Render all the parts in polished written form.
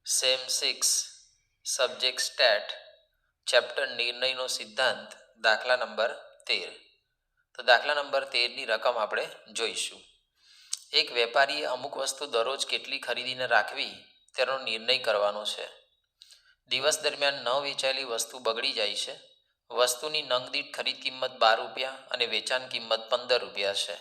Same 6 subject state chapter નિર્ણયનો સિદ્ધાંત દાખલા નંબર 13. તો દાખલા નંબર 13ની રકમ આપણે જોઈશું. એક વેપારીએ અમુક વસ્તુ દરરોજ કેટલી ખરીદીને રાખવી તેનો નિર્ણય કરવાનો છે. દિવસ દરમિયાન ન વેચાયેલી વસ્તુ બગડી જાય છે. વસ્તુની નંગ દીઠ ખરીદ કિંમત 12 રૂપિયા અને વેચાણ કિંમત 15 રૂપિયા છે.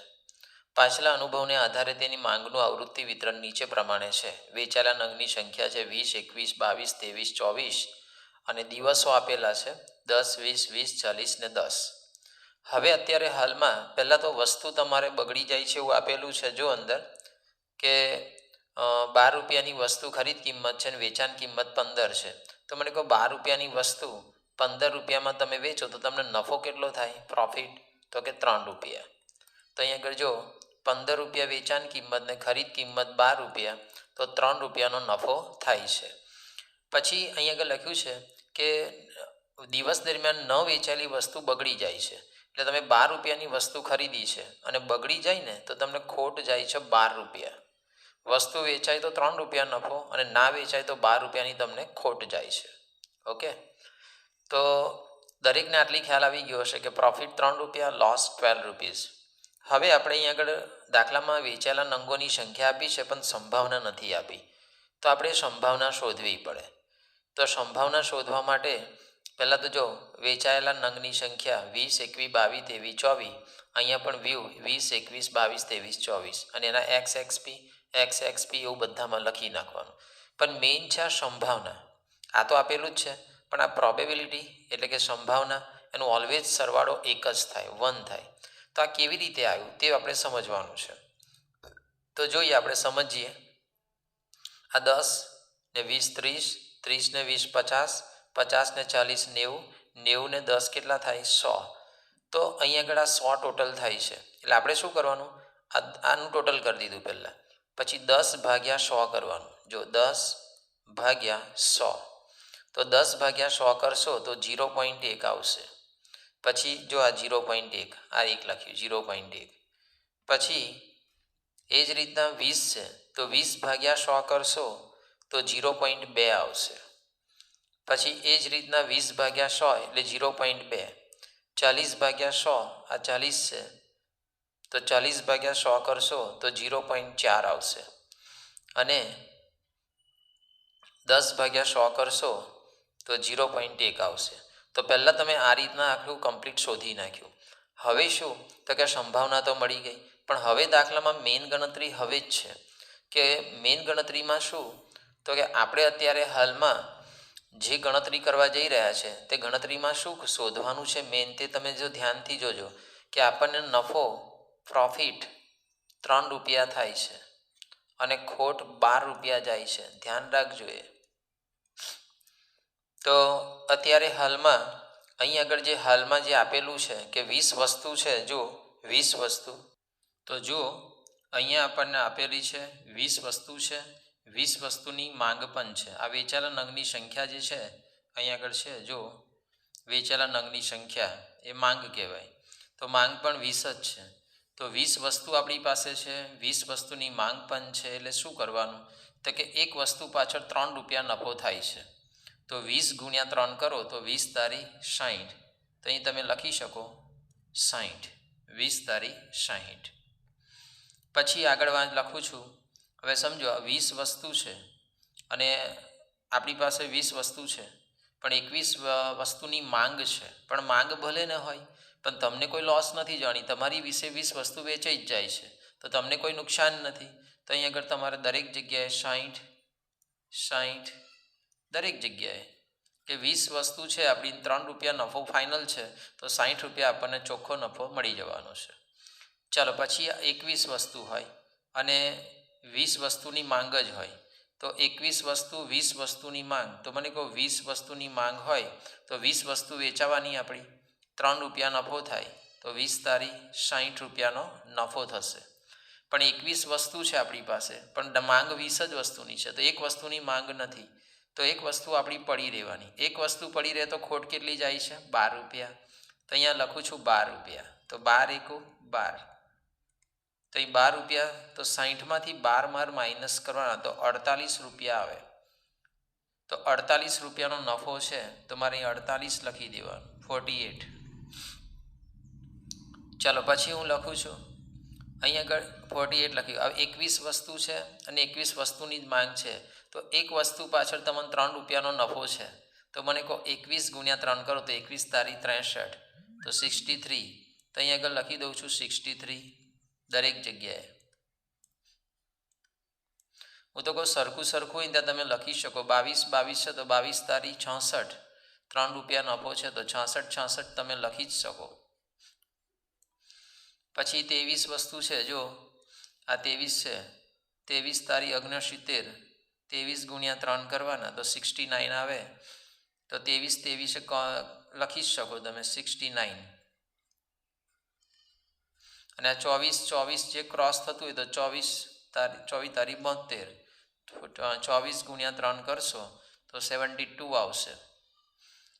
પાછલા અનુભવને આધારે તેની માંગનું આવૃત્તિ વિતરણ નીચે પ્રમાણે છે. વેચાયેલા નંગની સંખ્યા છે 20, 21, 22, 23, 24 અને દિવસો આપેલા છે 10, 20, 20, 40 ને 10. હવે અત્યારે હાલમાં પહેલાં તો વસ્તુ તમારે બગડી જાય છે એવું આપેલું છે. જો અંદર કે 12 રૂપિયાની વસ્તુ ખરીદ કિંમત છે અને વેચાણ કિંમત 15 છે. તો મને કહો 12 રૂપિયાની વસ્તુ 15 રૂપિયામાં તમે વેચો તો તમને નફો કેટલો થાય, પ્રોફિટ? તો કે 3 રૂપિયા. તો અહીંયા આગળ જો 15 રૂપિયા વેચાણ કિંમત ને ખરીદ કિંમત 12 રૂપિયા, તો 3 રૂપિયાનો નફો થાય છે. પછી અહીંયા આગળ લખ્યું છે કે દિવસ દરમિયાન ન વેચાયેલી વસ્તુ બગડી જાય છે. એટલે તમે 12 રૂપિયાની વસ્તુ ખરીદી છે અને બગડી જાય ને તો તમને ખોટ જાય છે 12 રૂપિયા. વસ્તુ વેચાય તો 3 રૂપિયા નફો અને ના વેચાય તો 12 રૂપિયાની તમને ખોટ જાય છે. ઓકે, તો દરેકને આટલી ખ્યાલ આવી ગયો હશે કે પ્રોફિટ 3 રૂપિયા, લોસ 12 રૂપીઝ. હવે આપણે અહીં આગળ દાખલામાં વેચાયેલા નંગોની સંખ્યા આપી છે પણ સંભાવના નથી આપી. તો આપણે સંભાવના શોધવી પડે. તો સંભાવના શોધવા માટે પહેલાં તો જો વેચાયેલા નંગની સંખ્યા 20, 21, 22, 23, 24. અહીંયા પણ વ્યૂ 20, 21, 22, 23, 24 અને એના XXP એવું બધામાં લખી નાખવાનું. પણ મેઇન છે આ સંભાવના. આ તો આપેલું જ છે પણ આ પ્રોબેબિલિટી એટલે કે સંભાવના એનું ઓલવેઝ સરવાળો એક જ થાય, 1 થાય. તો આ કેવી રીતે આવ્યું તે આપણે સમજવાનું છે. તો જોઈએ, આપણે સમજીએ. આ 10 ને 20, 30, 30 ને 20, 50, 50 ને 40, 90, 90 ને 10 કેટલા થાય? 100. તો અહીં આગળ આ 100 ટોટલ થાય છે. એટલે આપણે શું કરવાનું? આનું ટોટલ કરી દીધું પહેલાં. પછી 10 ભાગ્યા 100 કરવાનું. જો 10 ભાગ્યા 100, તો 10 ભાગ્યા 100 કરશો તો 0.1 આવશે. પછી જો આ 0.1, આ એક લખ્યું 0.1. પછી એ જ રીતના 20 છે તો 20 ભાગ્યા 100 કરશો તો 0.2 આવશે. પછી એ જ રીતના 20 ભાગ્યા 100 એટલે 0.2. 40 ભાગ્યા 100, આ 40 છે તો 40 ભાગ્યા 100 કરશો તો 0.4 આવશે. અને 10 ભાગ્યા 100 કરશો તો 0.1 આવશે. તો પહેલાં તમે આ રીતના આખું કમ્પ્લીટ શોધી નાખ્યું. હવે શું તો કે સંભાવના તો મળી ગઈ, પણ હવે દાખલામાં મેઇન ગણતરી હવે જ છે. કે મેઇન ગણતરીમાં શું તો કે આપણે અત્યારે હાલમાં જે ગણતરી કરવા જઈ રહ્યા છે તે ગણતરીમાં શું શોધવાનું છે મેઇન, તે તમે જો ધ્યાનથી જોજો કે આપણને નફો, પ્રોફિટ 3 રૂપિયા થાય છે અને ખોટ 12 રૂપિયા જાય છે. ધ્યાન રાખજો એ. તો અત્યારે હાલમાં અહીં આગળ જે હાલમાં જે આપેલું છે કે 20 વસ્તુ છે, જો 20 વસ્તુ, તો જો અહીંયા આપણને આપેલી છે 20 વસ્તુ છે. 20 વસ્તુની માંગ પણ છે. આ વેચાયેલા નંગની સંખ્યા જે છે અહીં આગળ છે, જો વેચાયેલા નંગની સંખ્યા એ માંગ કહેવાય. તો માંગ પણ 20 જ છે. તો 20 વસ્તુ આપણી પાસે છે, 20 વસ્તુની માંગ પણ છે. એટલે શું કરવાનું તો કે એક વસ્તુ પાછળ 3 રૂપિયા નફો થાય છે. તો 20 ગુણ્યા 3 કરો તો 20 તારી 60. તો અહીં તમે લખી શકો 60, 20 તારી 60. પછી આગળ લખું છું. હવે સમજો આ 20 વસ્તુ છે અને આપણી પાસે 20 વસ્તુ છે પણ 21 વસ્તુની માંગ છે. પણ માંગ ભલે ન હોય પણ તમને કોઈ લોસ નથી જવાની, તમારી 20 વસ્તુ વેચાઈ જ જાય છે તો તમને કોઈ નુકસાન નથી. તો અહીં આગળ તમારે દરેક જગ્યાએ 60, 60 દરેક જગ્યાએ કે 20 વસ્તુ છે આપણી, 3 રૂપિયા નફો ફાઇનલ છે તો 60 રૂપિયા આપણને ચોખ્ખો નફો મળી જવાનો છે. ચાલો, પછી 21 વસ્તુ હોય અને 20 વસ્તુની માંગ જ હોય તો 21 વસ્તુ 20 વસ્તુની માંગ. તો મને કહો 20 વસ્તુની માંગ હોય તો 20 વસ્તુ વેચાવાની આપણી, 3 રૂપિયા નફો થાય તો 20 તારી 60 રૂપિયાનો નફો થશે. પણ 21 વસ્તુ છે આપણી પાસે પણ માંગ 20 જ વસ્તુની છે, તો એક વસ્તુની માંગ નથી તો એક વસ્તુ આપણી પડી રહેવાની. એક વસ્તુ પડી રહે તો ખોટ કેટલી જાય છે? 12 રૂપિયા. તો અહીંયા લખું છું 12 રૂપિયા. તો 12 એકુ 12. તો એ 12 રૂપિયા, તો 60માંથી 12 માઇનસ કરવાના તો 48 રૂપિયા આવે. તો 48 રૂપિયાનો નફો છે તો મારે અહીં 48 લખી દેવાનું, 48. ચાલો પછી હું લખું છું અહીં આગળ 48 લખ્યું. હવે 21 વસ્તુ છે અને 21 વસ્તુની જ માંગ છે, તો એક વસ્તુ પાછળ તમને 3 રૂપિયાનો નફો છે, તો મને કહો 21 ગુણ્યા 3 કરો તો 21 તારી 63, તો 63. તો અહીં આગળ લખી દઉં છું 63 દરેક જગ્યાએ. હું તો કહું સરખું હોય ત્યાં તમે લખી શકો. 22 છે તો 22 તારી 66, 3 રૂપિયા નફો છે તો 66 તમે લખી જ શકો. પછી 23 વસ્તુ છે, જો આ 23 છે, 23 તારી 69, 23 ગુણ્યા 3 કરવાના તો 69 આવે, તો 23 લખી જ શકો તમે 69. અને આ 24 જે ક્રોસ થતું હોય તો 24 તારી 72, 24 ગુણ્યા 3 કરશો તો 72 આવશે.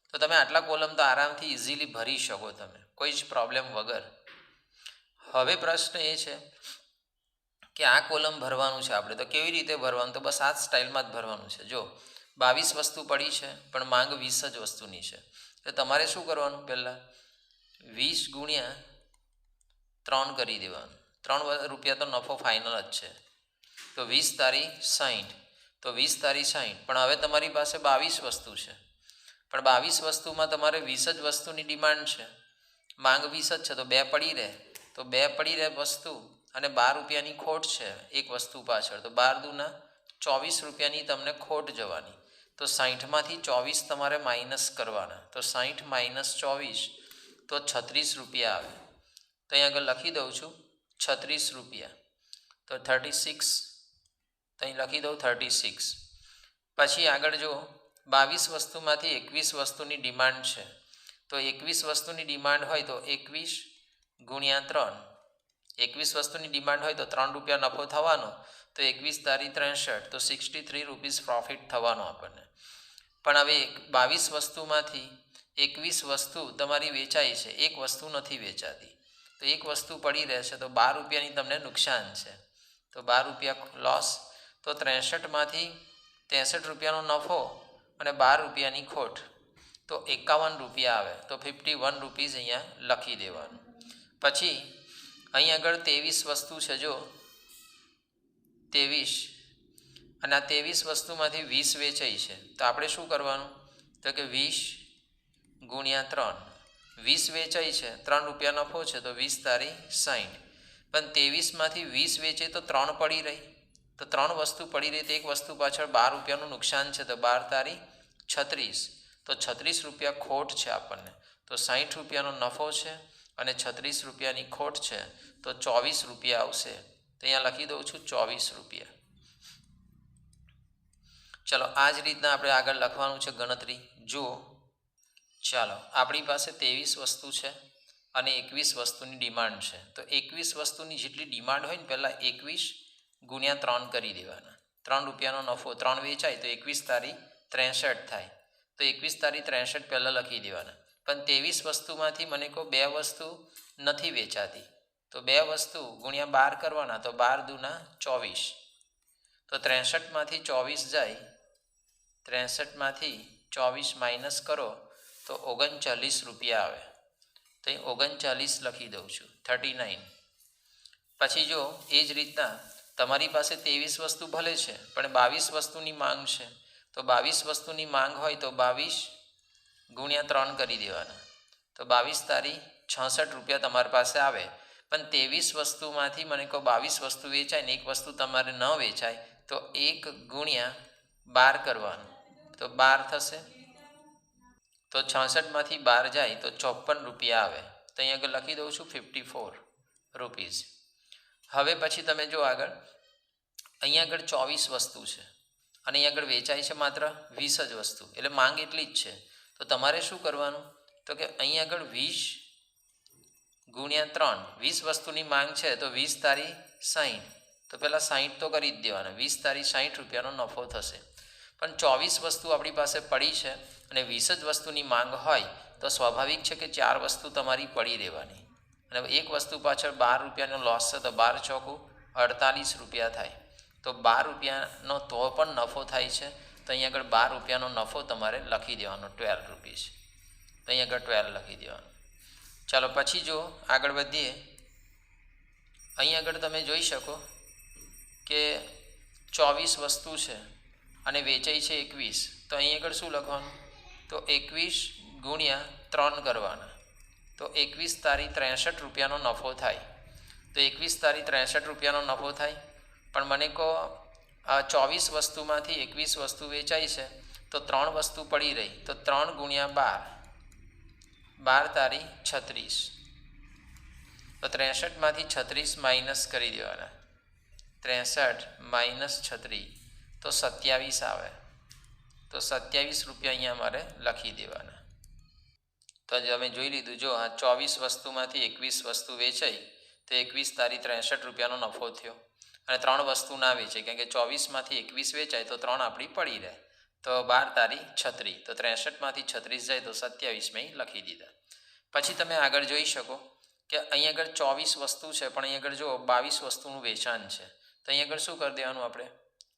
તો તમે આટલા કોલમ તો આરામથી ઇઝીલી ભરી શકો તમે, કોઈ જ પ્રોબ્લેમ વગર. હવે પ્રશ્ન એ છે કે આ કોલમ ભરવાનું છે આપણે, તો કેવી રીતે ભરવાનું? તો બસ આ જ સ્ટાઇલમાં જ ભરવાનું છે. જો 22 વસ્તુ પડી છે પણ માંગ 20 જ વસ્તુની છે, તો તમારે શું કરવાનું? પહેલાં 20 ગુણ્યા 3 કરી દેવાનું. 3 રૂપિયા તો નફો ફાઇનલ જ છે, તો 20 તારી 60, તો 20 તારી 60. પણ હવે તમારી પાસે 22 વસ્તુ છે, પણ 22 વસ્તુમાં તમારે 20 જ વસ્તુની ડિમાન્ડ છે, માંગ 20 જ છે, તો 2 પડી રહે, તો 2 પડી રહે વસ્તુ અને 12 રૂપિયાની ખોટ છે એક વસ્તુ પાછળ, તો 12 દુના 24 રૂપિયાની તમને ખોટ જવાની. તો 60માંથી 24 તમારે માઇનસ કરવાના, તો 60 માઇનસ 24 તો 36 રૂપિયા આવે. તો અહીં આગળ લખી દઉં છું 36 રૂપિયા, તો 36, તો અહીં લખી દઉં 36. પછી આગળ જો 22 વસ્તુમાંથી 21 વસ્તુની ડિમાન્ડ છે, તો 21 વસ્તુની ડિમાન્ડ હોય તો 21 ગુણ્યા 3, 21 વસ્તુની ડિમાન્ડ હોય તો 3 રૂપિયા નફો થવાનો, તો 21 તારી 63, તો 63 રૂપીસ પ્રોફિટ થવાનો આપણને. પણ હવે 22 વસ્તુમાંથી 21 વસ્તુ તમારી વેચાઈ છે, એક વસ્તુ નથી વેચાતી, તો એક વસ્તુ પડી રહેશે, તો 12 રૂપિયાની તમને નુકસાન છે, તો 12 રૂપિયા લોસ. તો 63માંથી 63 રૂપિયાનો નફો અને 12 રૂપિયાની ખોટ, તો 51 રૂપિયા આવે, તો 51 રૂપીઝ અહીંયા લખી દેવાનું. પછી અહીં આગળ 23 વસ્તુ છે, જો 23, અને આ 23 વસ્તુમાંથી 20 વેચાઈ છે, તો આપણે શું કરવાનું? તો કે 20 ગુણ્યા 3, 20 વેચાઈ છે, 3 રૂપિયા નફો છે, તો 20 તારી 60. પણ 23માંથી 20 વેચે તો 3 પડી રહી, તો 3 વસ્તુ પડી રહી, તો એક વસ્તુ પાછળ 12 રૂપિયાનું નુકસાન છે, તો 12 તારી 36, તો 36 રૂપિયા ખોટ છે આપણને. તો 60 રૂપિયાનો નફો છે અને 36 રૂપિયાની ખોટ છે, તો 24 રૂપિયા આવશે. તો અહીંયા લખી દઉં છું 24 રૂપિયા. ચલો આ જ રીતના આપણે આગળ લખવાનું છે ગણતરી. જુઓ, ચાલો આપણી પાસે 23 વસ્તુ છે અને 21 વસ્તુની ડિમાન્ડ છે, તો 21 વસ્તુની જેટલી ડિમાન્ડ હોય ને પહેલાં 21 ગુણ્યા 3 કરી દેવાના. 3 રૂપિયાનો નફો, 3 વેચાય તો 21 તારી 63 થાય, તો 21 તારી 63 પહેલાં લખી દેવાના. પણ 23 વસ્તુમાંથી મને કહો 2 વસ્તુ નથી વેચાતી, તો 2 વસ્તુ ગુણ્યા 12 કરવાના, તો 12 દુના 24, તો 63માંથી 24 જાય, 63માંથી 24 માઇનસ કરો તો 39 રૂપિયા આવે, તો અહીં 39 લખી દઉં છું, 39. પછી જો એ જ રીતના તમારી પાસે 23 વસ્તુ ભલે છે પણ 22 વસ્તુની માંગ છે, તો 22 વસ્તુની માંગ હોય તો 22 ગુણ્યા 3 કરી દેવાના, તો 22 તારી 66 રૂપિયા તમારી પાસે આવે. પણ 23 વસ્તુમાંથી મને કહો 22 વસ્તુ વેચાય ને એક વસ્તુ તમારે ન વેચાય, તો 1 ગુણ્યા 12 કરવાનું, તો 12 થશે, તો 66માંથી 12 જાય તો 54 રૂપિયા આવે, તો અહીં આગળ લખી દઉં છું 54 રૂપીઝ. હવે પછી તમે જો આગળ અહીંયા આગળ 24 વસ્તુ છે અને અહીં આગળ વેચાય છે માત્ર 20 જ વસ્તુ, એટલે માંગ એટલી જ છે, તો તમારે શું કરવાનું? તો કે અહીં આગળ 20 ગુણ્યા 3, 20 વસ્તુની માંગ છે, તો 20 તારી 60, તો પહેલાં 60 તો કરી જ દેવાના, 20 તારી 60 રૂપિયાનો નફો થશે. પણ 24 વસ્તુ આપણી પાસે પડી છે અને 20 જ વસ્તુની માંગ હોય તો સ્વાભાવિક છે કે 4 વસ્તુ તમારી પડી રહેવાની, અને એક વસ્તુ પાછળ 12 રૂપિયાનો લોસ છે, તો 12 ચોકું 48 રૂપિયા થાય, તો 12 રૂપિયાનો તો પણ નફો થાય છે, તો અહીંયા આગળ 12 રૂપિયાનો નફો તમારે લખી દેવાનો, 12 રૂપીસ. તો અહીંયા આગળ 12 લખી દેવાનું. ચાલો પછી જો આગળ વધીએ, અહીં આગળ તમે જોઈ શકો કે 24 વસ્તુ છે અને વેચાઈ છે 21. તો અહીં આગળ શું લખવાનું? તો 21 ગુણ્યા 3 કરવાના. તો 21 તારી 63 રૂપિયાનો નફો થાય. તો 21 તારી 63 રૂપિયાનો નફો થાય. પણ મને કહો આ 24 વસ્તુમાંથી 21 વસ્તુ વેચાઈ છે તો 3 વસ્તુ પડી રહી. તો 3 ગુણ્યા 12, 12 તારી 36. તો 63માંથી 36 માઇનસ કરી દેવાના. 63 માઇનસ 36 તો 27 આવે. તો 27 રૂપિયા અહીંયા અમારે લખી દેવાના. તો તમે જોઈ લીધું, જો આ 24 વસ્તુમાંથી 21 વસ્તુ વેચાઈ તો 21 તારી 63 રૂપિયાનો નફો થયો. અને 3 વસ્તુ ના વેચાઈ, કારણ કે 24માંથી 21 વેચાય તો 3 આપણી પડી રહે. તો 12 તારી 36. તો 63માંથી 36 જાય તો 27 મેં લખી દીધા. પછી તમે આગળ જોઈ શકો કે અહીં આગળ 24 વસ્તુ છે, પણ અહીં આગળ જો 22 વસ્તુનું વેચાણ છે. તો અહીં આગળ શું કરી દેવાનું આપણે?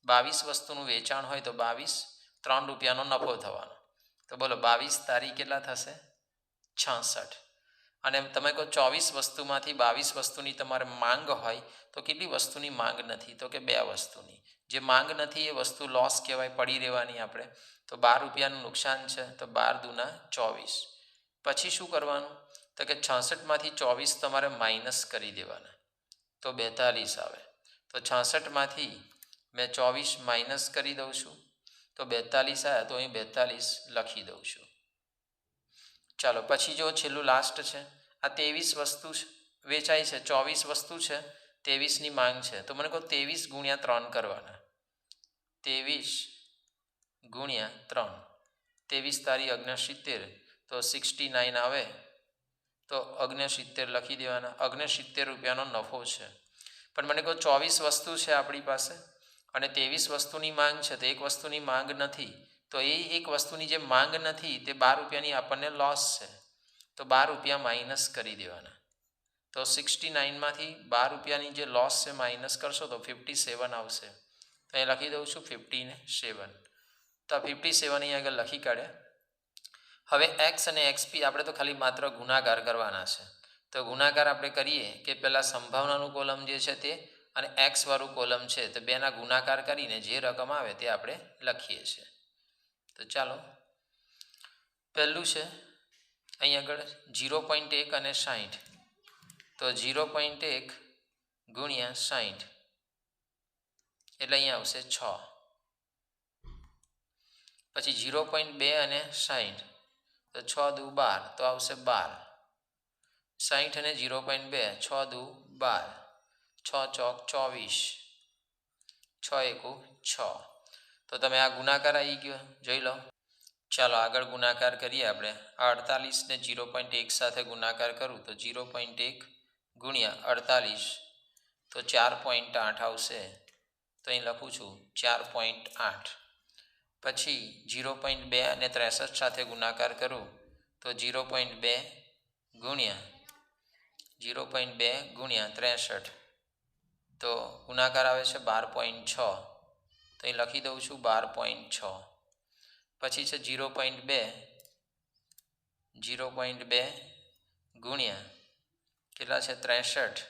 22 વસ્તુનું વેચાણ હોય તો 22, 3 રૂપિયાનો નફો થવાનો. તો બોલો 22 તારી કેટલા થશે? 66. અને તમે કહો 24 વસ્તુમાંથી 22 વસ્તુની તમારે માંગ હોય તો કેટલી વસ્તુની માંગ નથી? તો કે 2 વસ્તુની. જે માંગ નથી એ વસ્તુ લોસ કહેવાય, પડી રહેવાની આપણે. તો 12 રૂપિયાનું નુકસાન છે. તો 12 દુના 24. પછી શું કરવાનું? તો કે 66માંથી 24 તમારે માઇનસ કરી દેવાના. તો 42 આવે. તો 66માંથી મેં 24 માઇનસ કરી દઉં છું. તો 42 આવ્યા. તો અહીં 42 લખી દઉં છું. ચાલો પછી જો છેલ્લું લાસ્ટ છે, આ 23 વસ્તુ વેચાય છે. 24 વસ્તુ છે, 23ની માંગ છે. તો મને કહો 23 ગુણ્યા 3 કરવાના. 23 ગુણ્યા 3. 23 તારી 69. તો 69 આવે. તો 69 લખી દેવાના. 69 રૂપિયાનો નફો છે. પણ મને કહો 24 વસ્તુ છે આપણી પાસે અને 23 વસ્તુની માંગ છે. તો એક વસ્તુની માંગ નથી. તો એ એક વસ્તુની જે માંગ નથી તે 12 રૂપિયાની આપણને લોસ છે. તો 12 રૂપિયા માઇનસ કરી દેવાના. તો 69માંથી 12 રૂપિયાની જે લોસ છે માઇનસ કરશો તો 57 આવશે. તો અહીં લખી દઉં છું 57. તો 57 અહીં આગળ લખી કાઢ્યા. હવે એક્સ અને એક્સપી આપણે તો ખાલી માત્ર ગુણાકાર કરવાના છે. તો ગુણાકાર આપણે કરીએ કે પહેલાં સંભાવનાનું કોલમ જે છે તે અને એક્સવાળું કોલમ છે તો બેના ગુણાકાર કરીને જે રકમ આવે તે આપણે લખીએ છીએ. તો ચાલો પહેલું છે અહીં આગળ 0.1 અને 60. તો 0.1 ગુણ્યા 60 એટલે અહીંયા આવશે 6. પછી 0.2 અને 60 તો 6 દુ 12 તો આવશે 12. 60 અને 0.2 6 દુ 12, 6 ચોક 24, 6 એકુ 6. તો તમે આ ગુણાકાર આવી ગયો જોઈ લો. ચાલો આગળ ગુણાકાર કરીએ આપણે. 48 ને 0.1 સાથે ગુણાકાર કરું તો 0.1 ગુણ્યા 48 તો 4.8 આવશે. તો અહીં લખું છું 4.8. પછી 0.2 અને 63 સાથે ગુણાકાર કરું તો 0.2 ગુણ્યા 63 તો ગુણાકાર આવે છે 12.6. તો અહીં લખી દઉં છું 12.6. પછી છે 0.2 ગુણ્યા કેટલા છે 63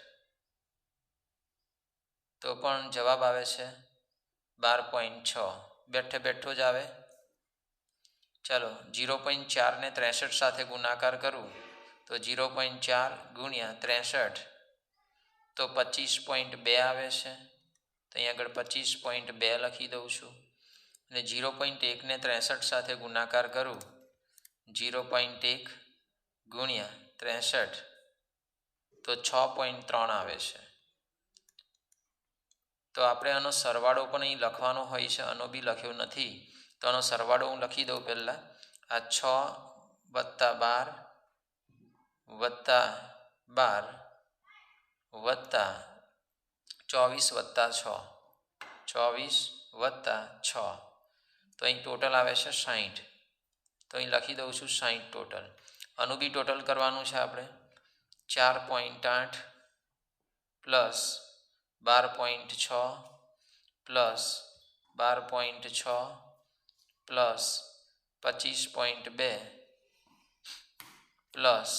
તો પણ જવાબ આવે છે 12.6. બેઠે બેઠો જ આવે. ચાલો 0.4 ને 63 સાથે ગુણાકાર કરું તો 0.4 ગુણ્યા 63 તો 25.2 આવે છે. તો અહીં આગળ 25.2 લખી દઉં છું. અને 0.1 ને 63 સાથે ગુણાકાર કરું 0.1 ગુણ્યા 63 તો 6.3 આવે છે. તો આપણે આનો સરવાળો પણ અહીં લખવાનો હોય છે, આનો બી લખ્યો નથી. તો આનો સરવાળો હું લખી દઉં પહેલાં. આ 6 વત્તા 12 વત્તા 12 વત્તા 24 વત્તા 6, 24 વત્તા 6 તો અહીં ટોટલ આવે છે 60. તો અહીં લખી દઉં છું 60 ટોટલ. આનું બી ટોટલ કરવાનું છે આપણે. 4.8 પ્લસ 12.6 પ્લસ 12.6 પ્લસ 25.2 પ્લસ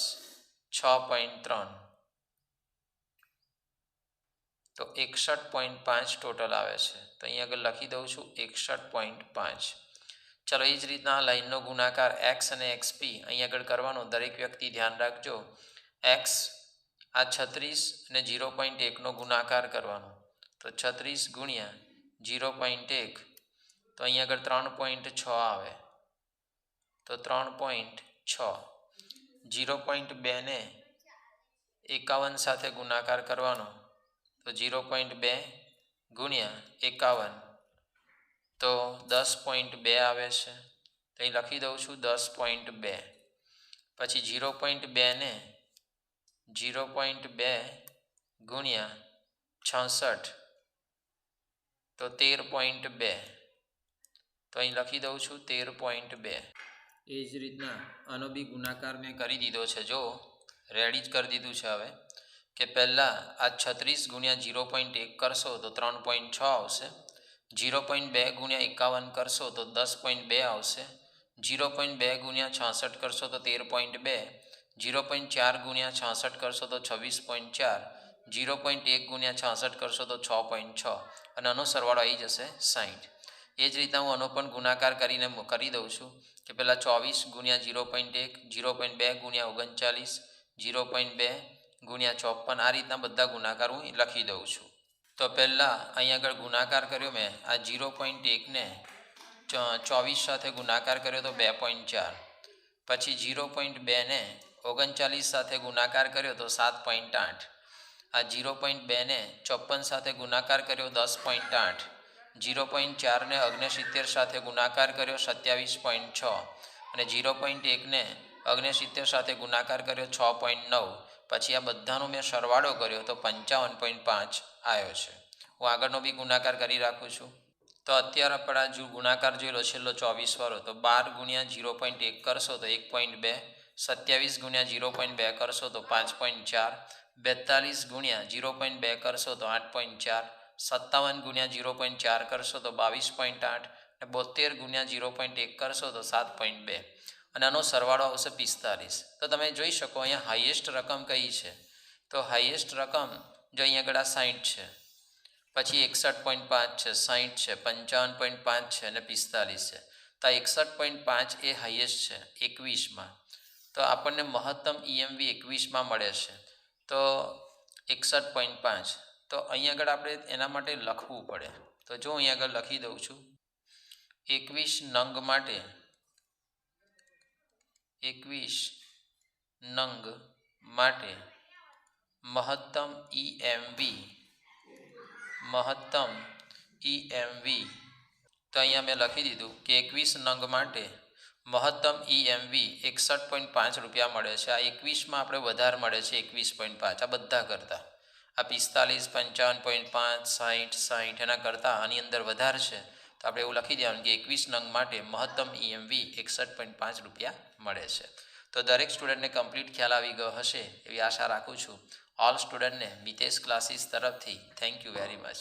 6.3 તો 61.5 ટોટલ આવે છે. તો અહીં આગળ લખી દઉં છું 61.5. ચલો એ જ રીતના લાઇનનો ગુણાકાર એક્સ અને એક્સપી અહીં આગળ કરવાનો. દરેક વ્યક્તિ ધ્યાન રાખજો. એક્સ આ 36 અને 0.1નો ગુણાકાર કરવાનો. તો 36 ગુણ્યા 0.1 તો અહીં આગળ 3.6 આવે. તો 3.6 0.2 ને 51 સાથે ગુણાકાર કરવાનો. તો 0.2 ગુણ્યા 51 તો 10.2 આવે છે. તો અહીં લખી દઉં છું 10.2. પછી 0.2 ને 0.2 ગુણ્યા 66 તો 13.2. તો અહીં લખી દઉં છું 13.2. એ જ રીતના આનો બી ગુણાકાર મેં કરી દીધો છે. જો રેડી જ કરી દીધું છે. હવે કે પહેલાં આ 36 ગુણ્યા 0.1 કરશો તો 3.6 આવશે. 0.2 ગુણ્યા 51 કરશો તો 10.2 આવશે. 0.2 ગુણ્યા 66 કરશો તો 13.2. 0.4 ગુણ્યા 66 કરશો તો 26.4. 0.1 ગુણ્યા 66 કરશો તો 6.6 અને આનો સરવાળો આવી જશે 60. એ જ રીતના હું આનો પણ ગુણાકાર કરીને કરી દઉં છું કે પહેલાં 24 ગુણ્યા 0.1, 0.2 ગુણ્યા 39, 0.2 ગુણ્યા 54 આ રીતના બધા ગુણાકાર હું લખી દઉં છું. તો પહેલાં અહીં આગળ ગુણાકાર કર્યો મેં આ 0.1ને 24 સાથે ગુણાકાર કર્યો તો 2.4. પછી 0.2ને 39 સાથે ગુણાકાર કર્યો તો 7.8. આ 0.2ને 54 સાથે ગુણાકાર કર્યો 10.8. 0.4ને 69 સાથે ગુણાકાર કર્યો 27.6 અને 0.1ને 69 સાથે ગુણાકાર કર્યો 6.9. પછી આ બધાનો મેં સરવાળો કર્યો તો 55.5 આવ્યો છે. હું આગળનો બી ગુણાકાર કરી રાખું છું. તો અત્યારે આપણે આ જો ગુણાકાર જોઈ લો છેલ્લો 24 વાળો તો 12 ગુણ્યા 0.1 કરશો તો 1.2. 27 ગુણ્યા 0.2 કરશો તો 5.4. 42 ગુણ્યા 0.2 કરશો તો 8.4. 57 ગુણ્યા 0.4 કરશો તો 22.8 અને 72 ગુણ્યા 0.1 કરશો તો 7.2 અને આનો સરવાળો આવશે 45. તો તમે જોઈ શકો અહીંયા હાઈએસ્ટ રકમ કઈ છે. તો હાઈએસ્ટ રકમ જો અહીંયા આગળ આ 60 છે, પછી 61.5 છે, 60 છે, 55.5 છે અને 45 છે. તો 61.5 એ હાઈએસ્ટ છે 21માં. તો આપણને મહત્તમ EMV 21માં મળે છે. તો 61.5. તો અહીં આગળ આપણે એના માટે લખવું પડે. તો જો અહીં આગળ લખી દઉં છું 21 નંગ માટે 21 નંગ માટે મહત્તમ EMV તો અહીંયા મેં લખી દીધું કે 21 નંગ માટે મહત્તમ EMV 61.5 રૂપિયા મળે છે. આ 21માં આપણે વધારે મળે છે 21.5 આ બધા કરતાં. આ 45, 55.5, 60 એના કરતાં આની અંદર વધારે છે. તો આપણે એવું લખી દેવાનું કે 21 નંગ માટે મહત્તમ EMV 61.5 રૂપિયા મળે છે. તો દરેક સ્ટુડન્ટને કમ્પ્લીટ ખ્યાલ આવી ગયો હશે એવી આશા રાખું છું. ઓલ સ્ટુડન્ટને મિતેશ ક્લાસીસ તરફથી થેન્ક યુ વેરી મચ.